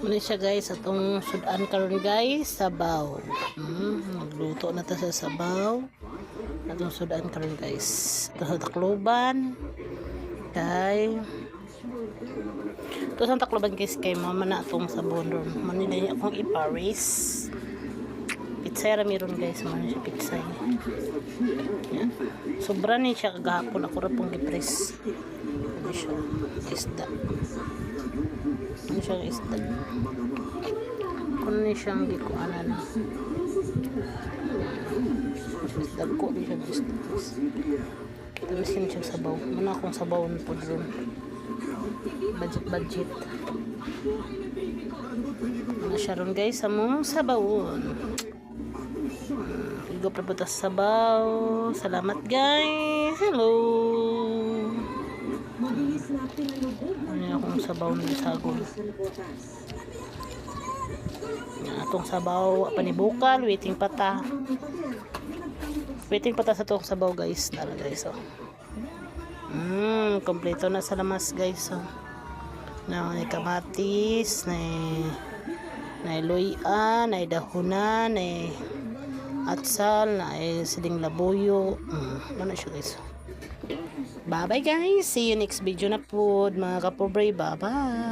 Muna siya guys, atong sudan karon guys, sabaw. Nagluto na ta sa sabaw. Atong sudan karon guys. Ito sa takloban. Kay ito sa takloban guys, kay mama na atong sabon ron. Manila niya akong iparis. Pitsay meron guys, man siya pitsay. Yan. Sobra ni siya kagahapon, ako ra pong gipres. Ano siya? Isda. Ano siyang isda? Kung ano siyang gikuanan. Dagko din siya isda. Tamisin siya sabaw. Muna akong sabaw po doon. Budget. Mga siya ron guys, among sabawon. Igo prabutas sabaw. Salamat guys. Hello. Ano akong sabaw ng sagol. Atong sabaw panibukal, waiting pata. Waiting pata sa itong sabaw guys. Tara guys oh. Kompleto na sa lamas guys oh. Na may kamatis, na luya, na dahunan, na atsal, na siling labuyo. Ano siya guys. Bye bye guys. See you next video na po mga kapobre. Bye bye.